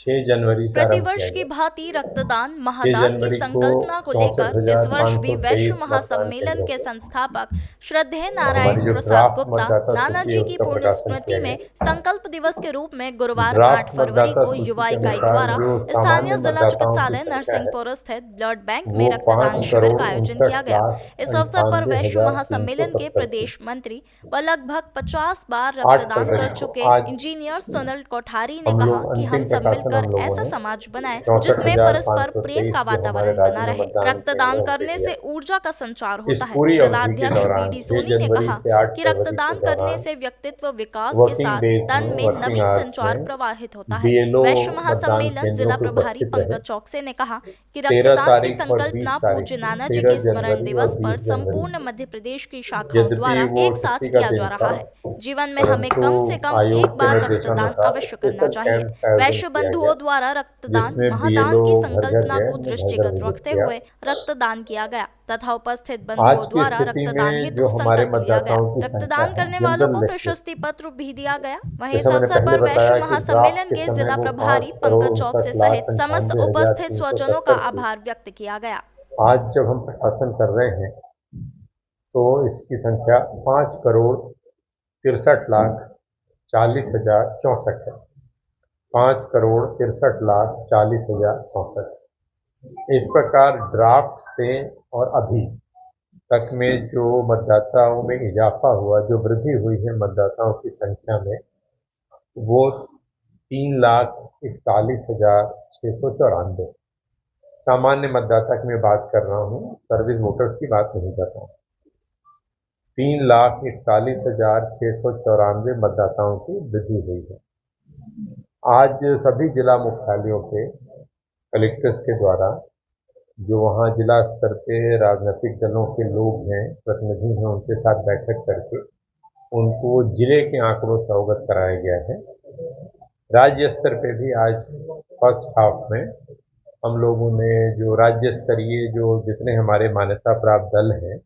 6 जनवरी से आरंभ प्रतिवर्ष किया की गया। भांति रक्तदान 6 महादान की जनवरी को संकल्पना को लेकर इस वर्ष भी वैश्व 64,523 मतदान महासम्मेलन केंद्रों के पे संस्थापक श्रद्धेय और नारायण हमारी जो प्रसाद ड्राफ्ट गुप्ता मतदाता सूची है नानाजी की उसका पुण्य प्रकाशन स्मृति किया में गया। संकल्प दिवस के रूप में गुरुवार 8 ड्राफ्ट फरवरी मतदाता को सूची युवा के इकाई अनुसार द्वारा जो स्थानीय सामान्य जिला मतदाताओं की चिकित्सालय संख्या है नरसिंहपुर स्थित ब्लड बैंक में वो रक्तदान शिविर का आयोजन किया गया। इस अवसर पर वैश्व महासम्मेलन के 5,59,370 थी। प्रदेश मंत्री व लगभग 50 बार 8 रक्तदान फरवरी कर को चुके आज इंजीनियर सुनील कोठारी ने हम कहा लोग कि हम अंतिम सब प्रकाशन मिलकर हम लोगों ऐसा ने समाज बनाएं जिसमें परस्पर प्रेम 64,523 का जो हमारे वातावरण राज्य बना में रहे। मतदान केंद्र रक्तदान है उनपे करने दिया। से ऊर्जा का संचार इस होता है। पूरी अवधि के जिलाध्यक्ष दौरान बीडी 6 सोनी ने जनवरी कहा से 8 कि फरवरी के रक्तदान करने दौरान से व्यक्तित्व विकास के वर्किंग साथ डेज तन में में वर्किंग नवीन आवर्स संचार में प्रवाहित होता है। बीएलओ वैश्व मतदान महासम्मेलन केंद्रों जिला पे प्रभारी उपस्थित रहे। पंकज चौकसे ने कहा कि 13 रक्तदान की तारीख और 20 संकल्पना तारीख पूज्य नाना जी 13 के स्मरण जनवरी और दिवस पर 20 जनवरी संपूर्ण मध्य प्रदेश की शाखाओं यद्यपि द्वारा वो एक साथ छुट्टी का किया दिन जा था, रहा है। जीवन में हमें परंतु कम से कम आयोग एक के बार रक्तदान निर्देशानुसार अवश्य करना स्पेशल चाहिए। कैंप्स का आयोजन वैश्व किया गया, बंधुओं द्वारा रक्तदान जिसमें महादान बीएलओ की घर घर संकल्पना गए, को हमने घर घर दृष्टिगत विजिट रखते किया। हुए रक्तदान किया गया तथा उपस्थित आज बंधुओं की द्वारा स्थिति रक्तदान में जो हेतु हमारे संकल्प लिया गया। मतदाताओं की संख्या रक्तदान है करने वालों जनरल को लिस्ट में, प्रशस्ति पत्र भी दिया गया। वहीं इस जैसा मैंने अवसर पहले पर बताया वैश्व कि ड्राफ्ट महासम्मेलन के के समय जिला वो प्रभारी 5 करोड़ पंकज चौकसे 59 लाख सहित समस्त उपस्थित स्वजनों का 95,370 थी। आभार व्यक्त किया गया। आज जब हम प्रकाशन कर रहे हैं तो इसकी संख्या 5,63,40,64 है। 5,63,40,64। इस प्रकार ड्राफ्ट से और अभी तक में जो मतदाताओं में इजाफा हुआ, जो वृद्धि हुई है मतदाताओं की संख्या में, वो 3,41,694। सामान्य मतदाता की मैं बात कर रहा हूँ, सर्विस वोटर्स की बात नहीं कर रहा हूँ। 3,41,694 मतदाताओं की वृद्धि हुई है। आज सभी जिला मुख्यालयों पे कलेक्टर्स के द्वारा जो वहाँ जिला स्तर पे राजनीतिक दलों के लोग हैं, प्रतिनिधि हैं, उनके साथ बैठक करके उनको जिले के आंकड़ों से अवगत कराया गया है। राज्य स्तर पे भी आज फर्स्ट हाफ में हम लोगों ने जो राज्य स्तरीय जो जितने हमारे मान्यता प्राप्त दल हैं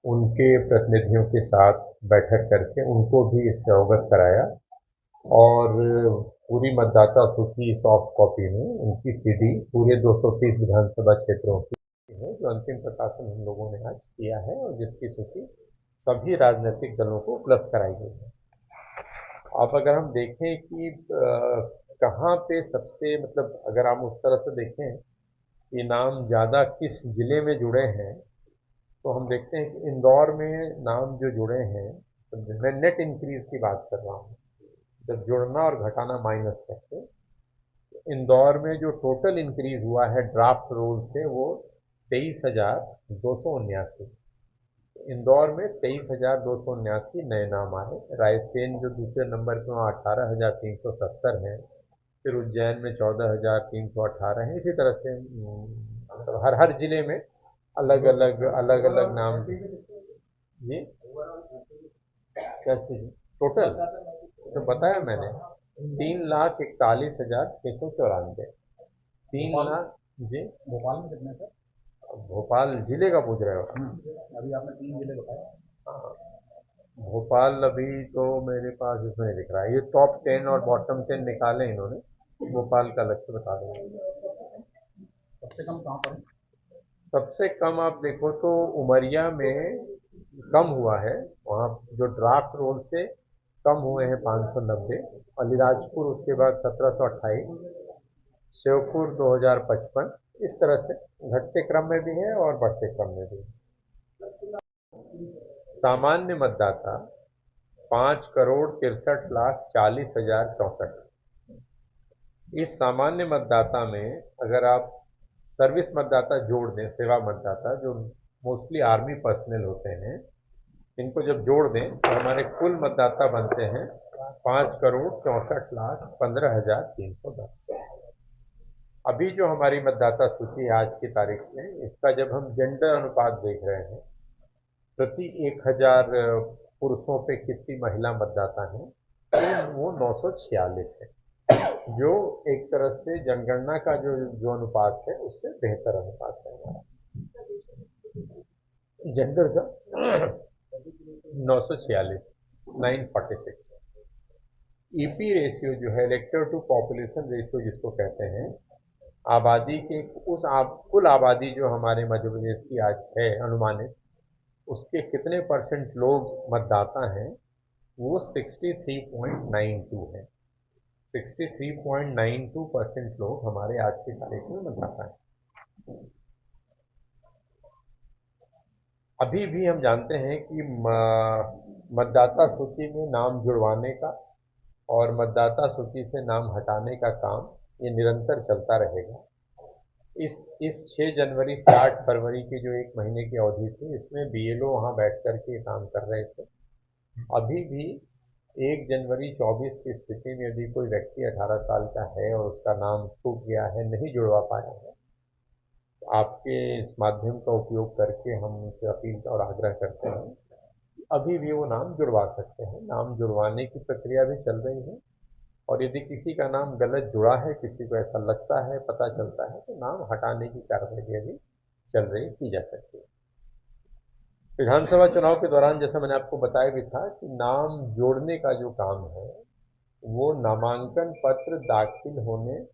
उनके प्रतिनिधियों के साथ बैठक करके उनको भी इससे अवगत कराया और पूरी मतदाता सूची सॉफ्ट कॉपी में उनकी सीडी पूरे 230 विधानसभा क्षेत्रों की है, जो अंतिम प्रकाशन हम लोगों ने आज किया है और जिसकी सूची सभी राजनीतिक दलों को उपलब्ध कराई गई है। अब अगर हम देखें कि कहाँ पे सबसे मतलब अगर हम उस तरह से देखें कि नाम ज़्यादा किस जिले में जुड़े हैं, तो हम देखते हैं कि इंदौर में नाम जो जुड़े हैं, तो मैं नेट इंक्रीज की बात कर रहा हूँ, जब जुड़ना और घटाना माइनस करके, तो इंदौर में जो टोटल इंक्रीज हुआ है ड्राफ्ट रोल से वो 23,279। इंदौर में 23,279 नए नाम आए। रायसेन जो दूसरे नंबर पे वहाँ 18,370 हैं। फिर उज्जैन में 14,318 हैं। इसी तरह से मतलब हर जिले में अलग अलग नाम। जी क्या चीज़ टोटल तो बताया मैंने 3,41,694। 3,00,000। जी भोपाल में कितने सर? भोपाल जिले का पूछ रहे हो? अभी आपने 3 जिले बताए। हाँ, भोपाल अभी तो मेरे पास इसमें नहीं दिख रहा है। ये टॉप 10 और बॉटम 10 निकाले इन्होंने, भोपाल का अलग से बता देंगे। सबसे कम कहाँ पर है? सबसे कम आप देखो तो उमरिया में कम हुआ है, वहाँ जो ड्राफ्ट रोल से कम हुए हैं 590। अलीराजपुर उसके बाद 1728, श्योपुर 2055। इस तरह से घटते क्रम में भी है और बढ़ते क्रम में भी है। सामान्य मतदाता 5,63,40,64। इस सामान्य मतदाता में अगर आप सर्विस मतदाता जोड़ दें, सेवा मतदाता जो मोस्टली आर्मी पर्सनल होते हैं, इनको जब जोड़ दें तो हमारे कुल मतदाता बनते हैं 5,64,15,310। अभी जो हमारी मतदाता सूची आज की तारीख में, इसका जब हम जेंडर अनुपात देख रहे हैं, प्रति 1,000 पुरुषों पे कितनी महिला मतदाता हैं, तो वो 946 है, जो एक तरह से जनगणना का जो अनुपात है उससे बेहतर अनुपात है हमारा जेंडर का। 946, 946। ईपी रेशियो जो है, इलेक्टर टू पॉपुलेशन रेशियो जिसको कहते हैं, आबादी के कुल आबादी जो हमारे मध्य प्रदेश की आज है अनुमानित, उसके कितने परसेंट लोग मतदाता हैं, वो 63.92 है। 63.92% लोग हमारे आज की तारीख में मतदाता हैं। अभी भी हम जानते हैं कि मतदाता सूची में नाम जुड़वाने का और मतदाता सूची से नाम हटाने का काम ये निरंतर चलता रहेगा। इस 6 जनवरी से 8 फरवरी की जो 1 महीने की अवधि थी, इसमें बीएलओ वहाँ बैठ कर के काम कर रहे थे। अभी भी 1 जनवरी 24 की स्थिति में यदि कोई व्यक्ति 18 साल का है और उसका नाम छूट गया है, नहीं जुड़वा पाया है, तो आपके इस माध्यम का उपयोग करके हम उनसे अपील और आग्रह करते हैं कि अभी भी वो नाम जुड़वा सकते हैं। नाम जुड़वाने की प्रक्रिया भी चल रही है, और यदि किसी का नाम गलत जुड़ा है, किसी को ऐसा लगता है, पता चलता है, तो नाम हटाने की कार्रवाई भी चल रही की जा सकती है। विधानसभा चुनाव के दौरान जैसा मैंने आपको बताया भी था कि नाम जोड़ने का जो काम है, वो नामांकन पत्र दाखिल होने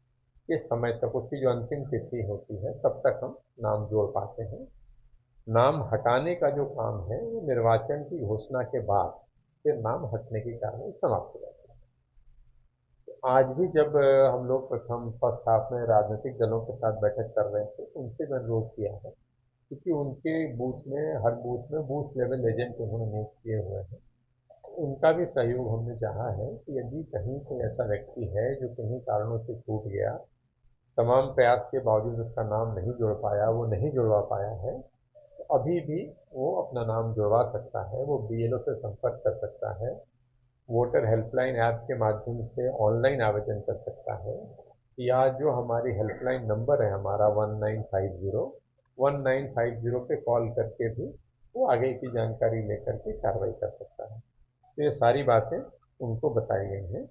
के समय तक, उसकी जो अंतिम तिथि होती है, तब तक हम नाम जोड़ पाते हैं। नाम हटाने का जो काम है, वो निर्वाचन की घोषणा के बाद फिर नाम हटने की कार्रवाई समाप्त हो जाती है। आज भी जब हम लोग प्रथम फर्स्ट हाफ में राजनीतिक दलों के साथ बैठक कर रहे थे, तो उनसे मैं अनुरोध किया है, क्योंकि उनके बूथ में, हर बूथ में बूथ लेवल एजेंट उन्होंने नियुक्त किए हुए हैं। उनका भी सहयोग हमने चाहा है कि यदि कहीं कोई ऐसा व्यक्ति है जो किन्हीं कारणों से छूट गया, तमाम प्रयास के बावजूद उसका नाम नहीं जुड़ पाया, वो नहीं जुड़वा पाया है, तो अभी भी वो अपना नाम जुड़वा सकता है। वो बीएलओ से संपर्क कर सकता है, वोटर हेल्पलाइन ऐप के माध्यम से ऑनलाइन आवेदन कर सकता है, या जो हमारी हेल्पलाइन नंबर है हमारा 1950 पे कॉल करके भी वो आगे की जानकारी लेकर के कार्रवाई कर सकता है। तो ये सारी बातें उनको बताई गई हैं।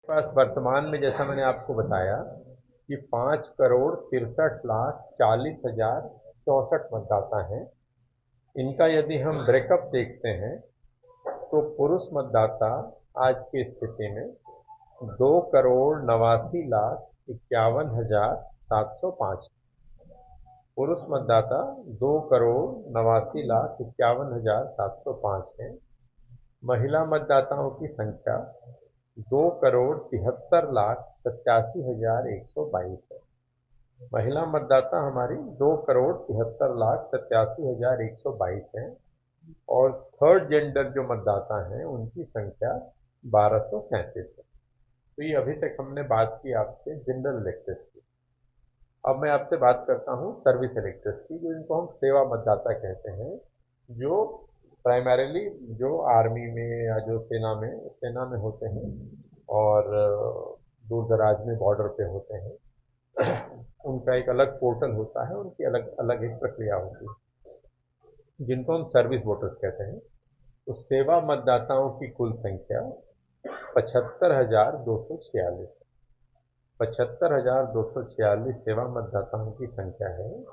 पास वर्तमान में, जैसा मैंने आपको बताया, कि 5,63,40,64 मतदाता हैं। इनका यदि हम ब्रेकअप देखते हैं, तो पुरुष मतदाता आज की स्थिति में 2,89,51,705। पुरुष मतदाता 2,89,51,705 है। महिला मतदाताओं की संख्या 2,73,87,122 है। महिला मतदाता हमारी 2,73,87,122 है, और थर्ड जेंडर जो मतदाता हैं उनकी संख्या 1237 है। तो ये अभी तक हमने बात की आपसे जनरल इलेक्टर्स की। अब मैं आपसे बात करता हूँ सर्विस इलेक्टर्स की, जो इनको हम सेवा मतदाता कहते हैं, जो प्राइमरीली जो आर्मी में या जो सेना में होते हैं, और दूर दराज में बॉर्डर पे होते हैं। उनका एक अलग पोर्टल होता है, उनकी अलग अलग एक प्रक्रिया होती है, जिनको हम सर्विस वोटर्स कहते हैं। तो सेवा मतदाताओं की कुल संख्या 75,246 है। 75,246 सेवा मतदाताओं की संख्या है,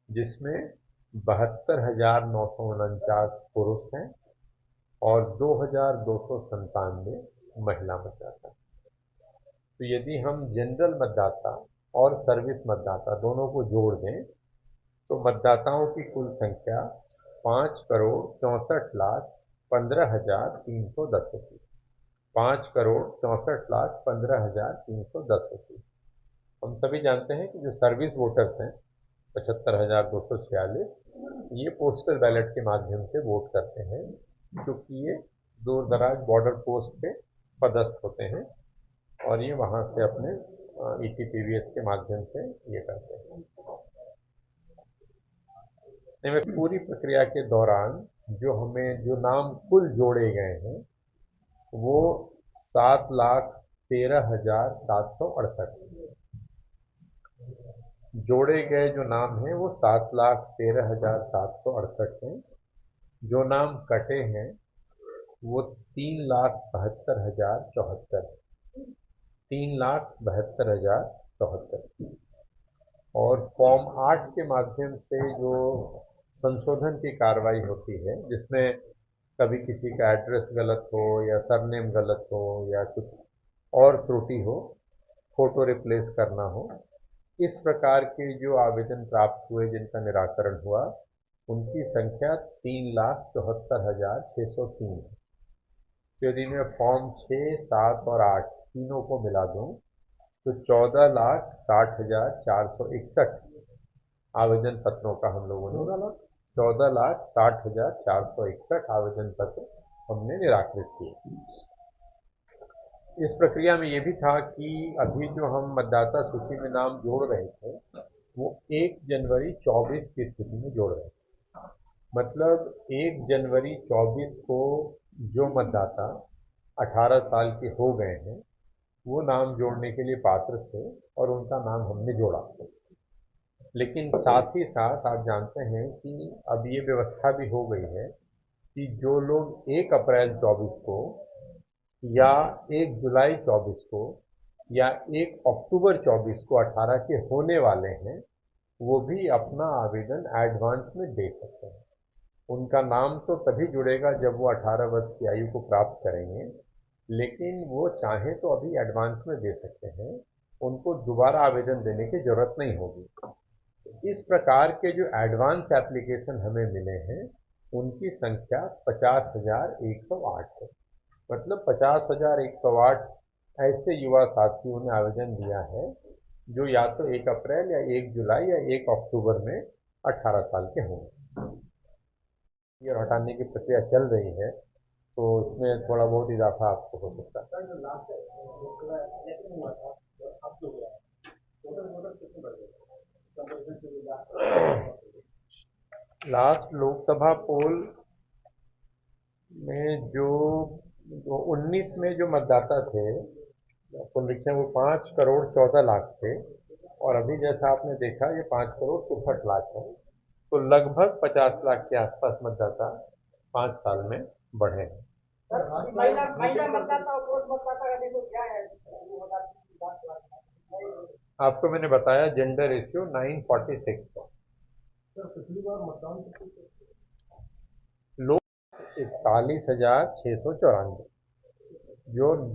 जिसमें 72,949 पुरुष हैं और 2,297 महिला मतदाता। तो यदि हम जनरल मतदाता और सर्विस मतदाता दोनों को जोड़ दें, तो मतदाताओं की कुल संख्या 5,64,15,310 होती है। 5,64,15,310 होती है। हम सभी जानते हैं कि जो सर्विस वोटर्स हैं 75,246, ये पोस्टल बैलेट के माध्यम से वोट करते हैं, क्योंकि ये दूर दराज बॉर्डर पोस्ट पे पदस्थ होते हैं, और ये वहाँ से अपने ईटीपीवीएस के माध्यम से ये करते हैं। पूरी प्रक्रिया के दौरान जो नाम कुल जोड़े गए हैं, वो 7,13,768 जोड़े गए जो नाम हैं, वो 7,13,768 हैं। जो नाम कटे हैं वो 3,72,074 है। 3,72,074। और फॉर्म 8 के माध्यम से जो संशोधन की कार्रवाई होती है, जिसमें कभी किसी का एड्रेस गलत हो, या सरनेम गलत हो, या कुछ और त्रुटि हो, फोटो रिप्लेस करना हो, इस प्रकार के जो आवेदन प्राप्त हुए जिनका निराकरण हुआ, उनकी संख्या 3,74,603 है। तो यदि मैं फॉर्म 6, 7 और 8 तीनों को मिला दूं तो 14,60,461 आवेदन पत्रों का हम लोगों ने 14,60,461 आवेदन पत्र हमने निराकृत किए। इस प्रक्रिया में ये भी था कि अभी जो हम मतदाता सूची में नाम जोड़ रहे थे वो 1 जनवरी 24 की स्थिति में जोड़ रहे थे। मतलब 1 जनवरी 24 को जो मतदाता 18 साल के हो गए हैं वो नाम जोड़ने के लिए पात्र थे और उनका नाम हमने जोड़ा। लेकिन साथ ही साथ आप जानते हैं कि अब ये व्यवस्था भी हो गई है कि जो लोग 1 अप्रैल 24 को या 1 जुलाई 24 को या 1 अक्टूबर 24 को 18 के होने वाले हैं वो भी अपना आवेदन एडवांस में दे सकते हैं। उनका नाम तो तभी जुड़ेगा जब वो 18 वर्ष की आयु को प्राप्त करेंगे, लेकिन वो चाहें तो अभी एडवांस में दे सकते हैं, उनको दोबारा आवेदन देने की जरूरत नहीं होगी। तो इस प्रकार के जो एडवांस एप्लीकेशन हमें मिले हैं उनकी संख्या 50,108 है। मतलब 50,108 ऐसे युवा साथियों ने आवेदन दिया है जो या तो 1 अप्रैल या 1 जुलाई या 1 अक्टूबर में 18 साल के होंगे। ये हटाने की प्रक्रिया चल रही है, तो इसमें थोड़ा बहुत इजाफा आपको हो सकता है। लास्ट लोकसभा पोल में जो 19 में जो मतदाता थे पुनरीक्षण वो 5,14,00,000 थे और अभी जैसा आपने देखा ये 5,64,00,000 है। तो लगभग 50 लाख के आसपास मतदाता 5 साल में बढ़े हैं। आपको मैंने बताया जेंडर रेशियो 946 है। लोग 41,694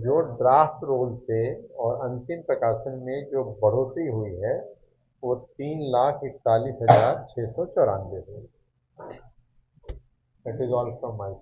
जो ड्राफ्ट रोल से और अंतिम प्रकाशन में जो बढ़ोतरी हुई है वो 3,41,694 है। That is all from my